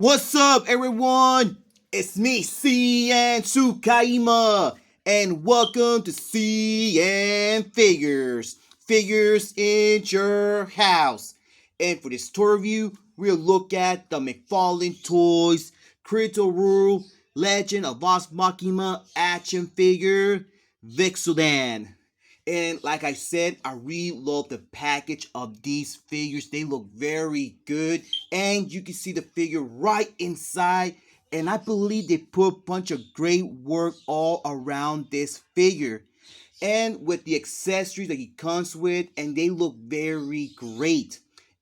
What's up, everyone? It's me, CN.TSUKAIMA, and welcome to CN.Figures. Figures in your house. And for this tour review, we'll look at the McFarlane Toys Critical Rule Legend of Machina action figure Vax'ildan. And like I said, I really love the package of these figures. They look very good. And you can see the figure right inside. And I believe they put a bunch of great work all around this figure. And with the accessories that he comes with, and they look very great.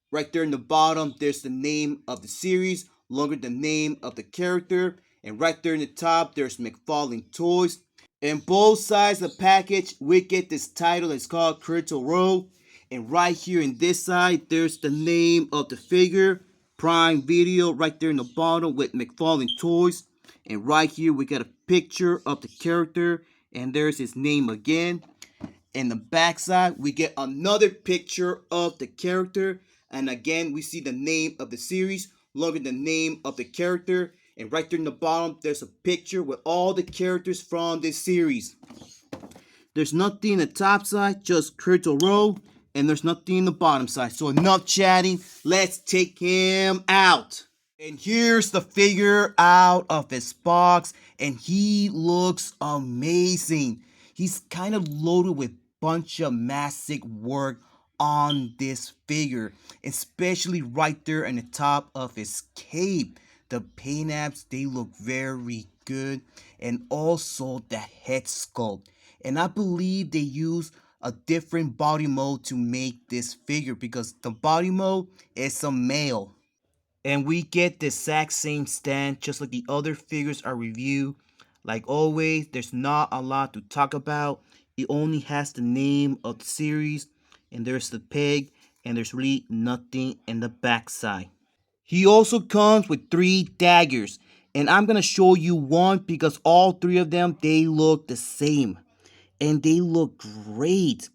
Right there in the bottom, there's the name of the series, along with the name of the character. And right there in the top, there's McFarlane Toys. And both sides of the package, we get this title that's called Critical Role. And right here in this side, there's the name of the figure, Prime Video, right there in the bottom with McFarlane Toys. And right here, we got a picture of the character, and there's his name again. In the back side, we get another picture of the character. And again, we see the name of the series, along with the name of the character. And right there in the bottom, there's a picture with all the characters from this series. There's nothing in the top side, just Critical Role. And there's nothing in the bottom side. So enough chatting, let's take him out. And here's the figure out of his box. And he looks amazing. He's kind of loaded with bunch of massive work on this figure, especially right there in the top of his cape. The paint apps, they look very good, and also the head sculpt. And I believe they use a different body mode to make this figure, because the body mode is a male. And we get the exact same stand just like the other figures I review. Like always, there's not a lot to talk about. It only has the name of the series, and there's the peg, and there's really nothing in the backside. He also comes with 3 daggers, and I'm gonna show you one because all 3 of them, they look the same. And they look great.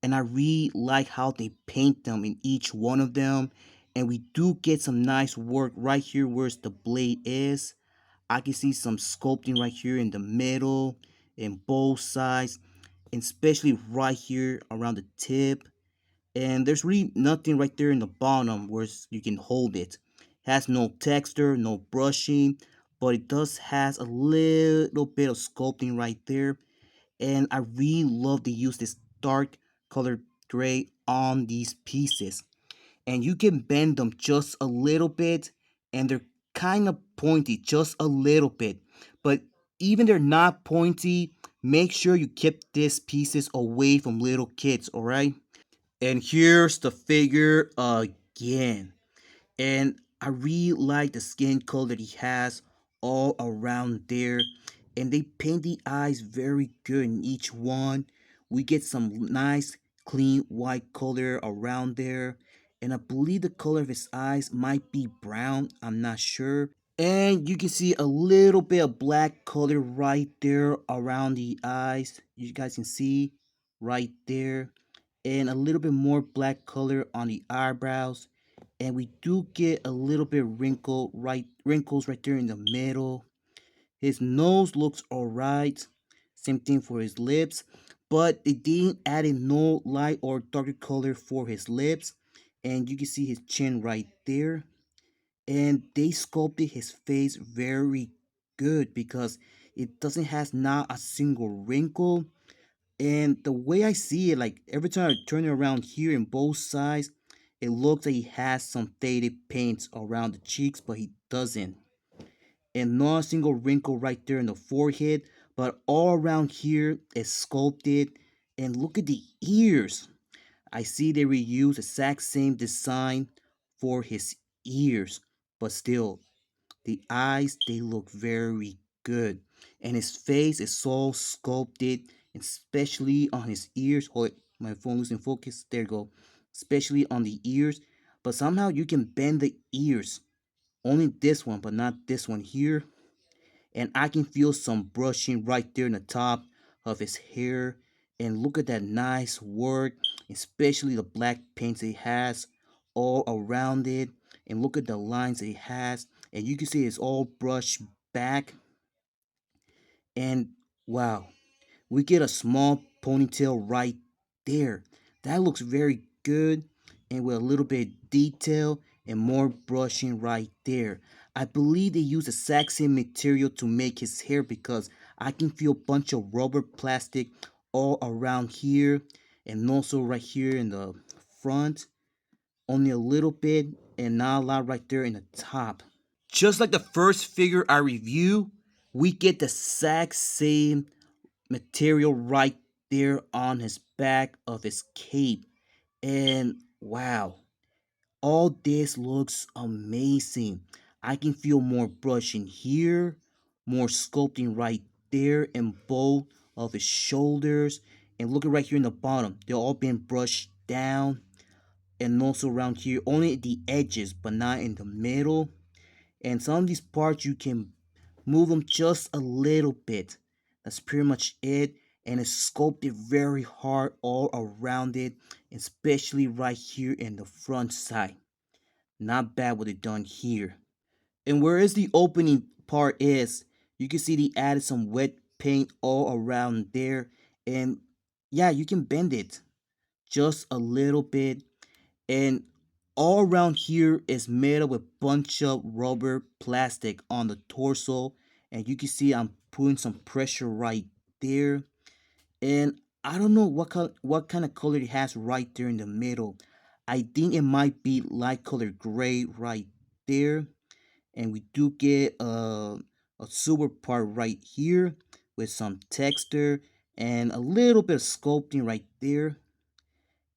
And I really like how they paint them in each one of them. And we do get some nice work right here where the blade is. I can see some sculpting right here in the middle, in both sides, and especially right here around the tip. And there's really nothing right there in the bottom where you can hold it. Has no texture, no brushing, but it does has a little bit of sculpting right there. And I really love to use this dark colored gray on these pieces. And you can bend them just a little bit, and they're kind of pointy just a little bit. But even they're not pointy, make sure you keep these pieces away from little kids, all right? And here's the figure again. And I really like the skin color that he has all around there. And they paint the eyes very good in each one. We get some nice clean white color around there. And I believe the color of his eyes might be brown. I'm not sure. And you can see a little bit of black color right there around the eyes. You guys can see right there. And a little bit more black color on the eyebrows. And we do get a little bit wrinkles right there in the middle. His nose looks alright. Same thing for his lips. But they didn't add in no light or darker color for his lips. And you can see his chin right there. And they sculpted his face very good because it doesn't has not a single wrinkle. And the way I see it, like every time I turn it around here in both sides, it looks like he has some faded paints around the cheeks, but he doesn't. And not a single wrinkle right there in the forehead, but all around here is sculpted. And look at the ears. I see they reuse the exact same design for his ears, but still, the eyes, they look very good. And his face is so sculpted, especially on his ears. Hold it, my phone losing focus. There you go. Especially on the ears. But somehow you can bend the ears. Only this one, but not this one here. And I can feel some brushing right there in the top of his hair. And look at that nice work, especially the black paints he has all around it. And look at the lines he has. and you can see it's all brushed back. And wow, we get a small ponytail right there. That looks very good, and with a little bit of detail and more brushing right there. I believe they use the exact same material to make his hair, because I can feel a bunch of rubber plastic all around here and also right here in the front. Only a little bit and not a lot right there in the top. Just like the first figure I review, we get the exact same material right there on his back of his cape. And wow, all this looks amazing. I can feel more brushing here, more sculpting right there in both of his shoulders. And look at right here in the bottom, they're all being brushed down. And also around here, only the edges, but not in the middle. And some of these parts you can move them just a little bit. That's pretty much it. And it's sculpted very hard all around it, especially right here in the front side. Not bad what they done here. And whereas the opening part is, you can see they added some wet paint all around there. And yeah, you can bend it just a little bit. And all around here is made up with bunch of rubber plastic on the torso, and you can see I'm putting some pressure right there. And I don't know what kind of color it has right there in the middle. I think it might be light color gray right there. And we do get a silver part right here with some texture and a little bit of sculpting right there.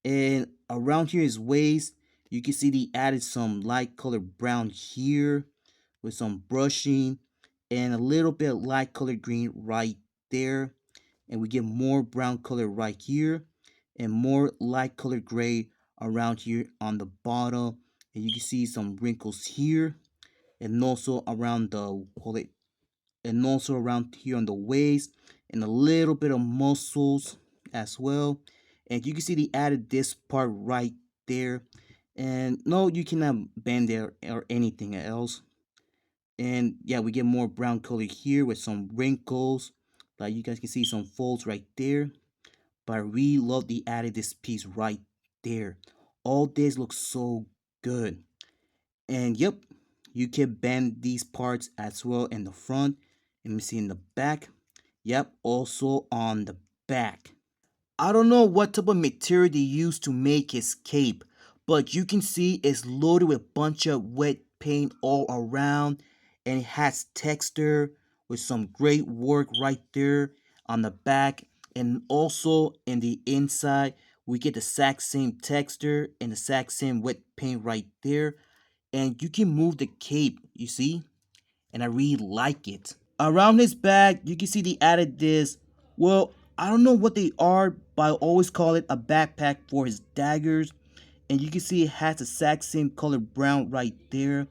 And around here his waist, you can see they added some light colored brown here with some brushing and a little bit of light colored green right there. And we get more brown color right here and more light colored gray around here on the bottom. And you can see some wrinkles here and also around the and also around here on the waist and a little bit of muscles as well. And you can see they added this part right there. And no, you cannot bend there or anything else. And yeah, we get more brown color here with some wrinkles. Like you guys can see some folds right there. But I really love the added this piece right there. All this looks so good. And yep, you can bend these parts as well in the front. Let me see in the back. Yep, also on the back. I don't know what type of material they used to make his cape, but you can see it's loaded with a bunch of wet paint all around, and it has texture with some great work right there on the back. And also in the inside we get the exact same texture and the exact same wet paint right there. And you can move the cape, you see, and I really like it. Around his back, you can see they added this. Well, I don't know what they are, but I always call it a backpack for his daggers. And you can see it has the exact same color brown right there.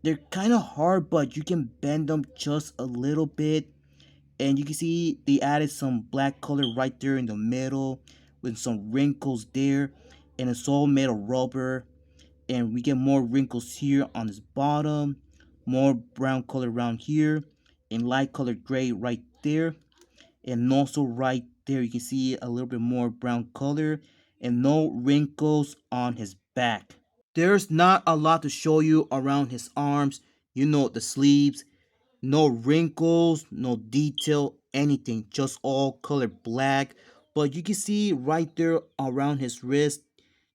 They're kind of hard, but you can bend them just a little bit. And you can see they added some black color right there in the middle with some wrinkles there. And it's all made of rubber. And we get more wrinkles here on this bottom, more brown color around here, and light colored gray right there. And also right there you can see a little bit more brown color and no wrinkles on his back. There's not a lot to show you around his arms. You know, the sleeves, no wrinkles, no detail, anything, just all colored black. But you can see right there around his wrist,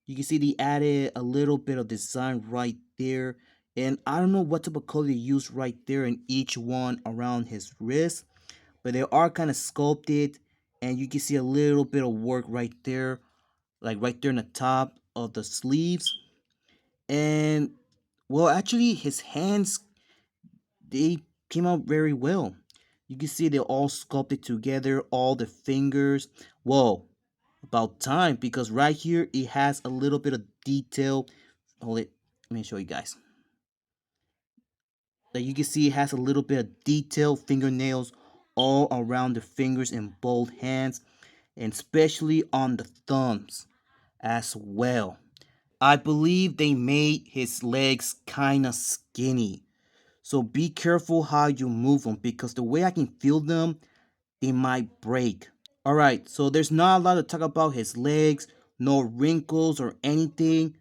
you can see they added a little bit of design right there. And I don't know what type of color they used right there in each one around his wrist, but they are kind of sculpted. And you can see a little bit of work right there, like right there in the top of the sleeves. And well, actually his hands, they came out very well. You can see they're all sculpted together, all the fingers. Whoa, about time, because right here it has a little bit of detail. Hold it, let me show you guys. Like you can see it has a little bit of detailed fingernails all around the fingers in both hands, and especially on the thumbs as well. I believe they made his legs kinda skinny. So be careful how you move them because the way I can feel them, they might break. Alright, so there's not a lot to talk about his legs, no wrinkles or anything.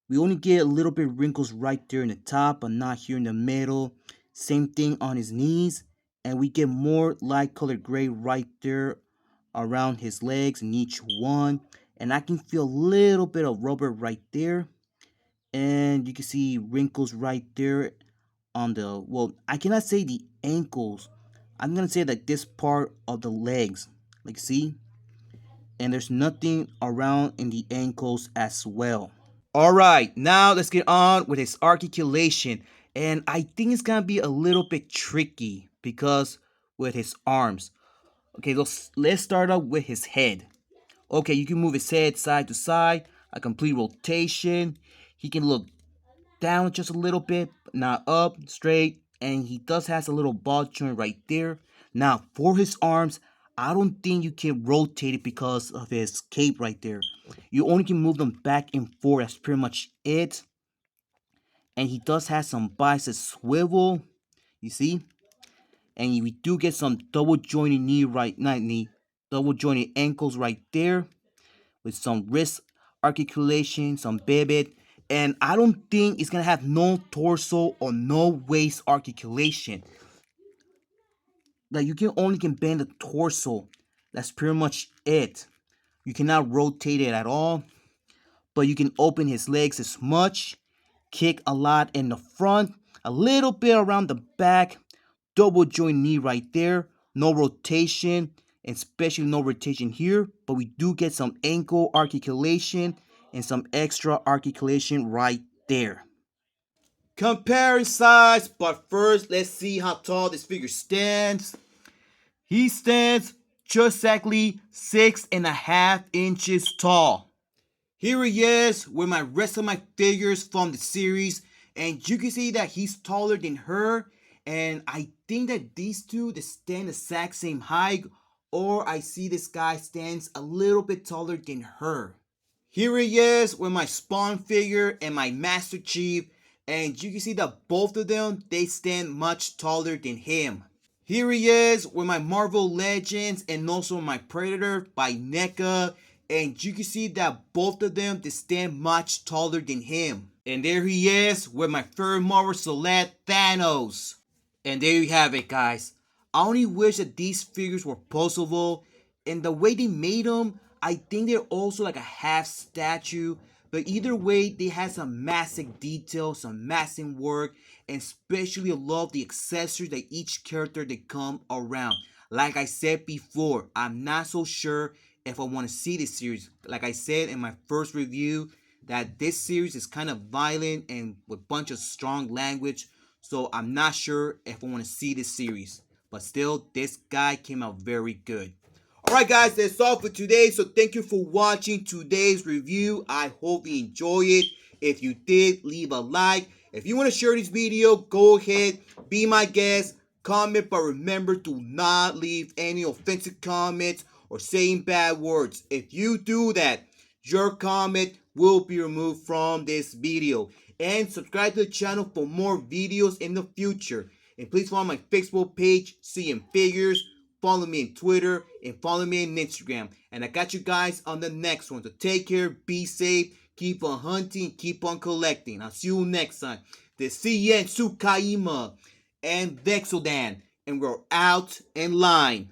We only get a little bit wrinkles right there in the top, but not here in the middle. Same thing on his knees. And we get more light colored gray right there around his legs in each one. And I can feel a little bit of rubber right there. And you can see wrinkles right there on the, well, I cannot say the ankles. I'm going to say like this part of the legs. Like, see? And there's nothing around in the ankles as well. Alright, now let's get on with his articulation. And I think it's gonna be a little bit tricky because with his arms. Okay, let's start up with his head. Okay, you can move his head side to side, a complete rotation. He can look down just a little bit, not up, straight, and he does has a little ball joint right there. Now, for his arms, I don't think you can rotate it because of his cape right there. You only can move them back and forth. That's pretty much it. And he does have some bicep swivel, you see. And we do get some double jointed knee not knee, double jointed ankles right there, with some wrist articulation, some pivot. And I don't think it's gonna have no torso or no waist articulation. Like you can only bend the torso. That's pretty much it. You cannot rotate it at all. But you can open his legs as much. Kick a lot in the front. A little bit around the back. Double joint knee right there. No rotation. Especially no rotation here. But we do get some ankle articulation. And some extra articulation right there. Comparing size. But first, let's see how tall this figure stands. He stands just exactly 6.5 inches tall. Here he is with my rest of my figures from the series, and you can see that he's taller than her, and I think that these two they stand the exact same height, or I see this guy stands a little bit taller than her. Here he is with my Spawn figure and my Master Chief, and you can see that both of them they stand much taller than him. Here he is with my Marvel Legends and also my Predator by NECA. And you can see that both of them they stand much taller than him. And there he is with my third Marvel Select Thanos. And there you have it, guys. I only wish that these figures were posable. And the way they made them, I think they're also like a half statue. But either way, they had some massive detail, some massive work, and especially I love the accessories that each character they come around. Like I said before, I'm not so sure if I want to see this series. Like I said in my first review, that this series is kind of violent and with a bunch of strong language. So I'm not sure if I want to see this series. But still, this guy came out very good. Alright guys, that's all for today. So thank you for watching today's review. I hope you enjoy it. If you did, leave a like. If you want to share this video, go ahead, be my guest, comment, but remember to not leave any offensive comments or saying bad words. If you do that, your comment will be removed from this video. And subscribe to the channel for more videos in the future. And please follow my Facebook page, CN.Figures. Follow me on Twitter and follow me on Instagram. And I got you guys on the next one. So take care, be safe, keep on hunting, keep on collecting. I'll see you next time. The CN.TSUKAIMA and Vax'ildan. And we're out in line.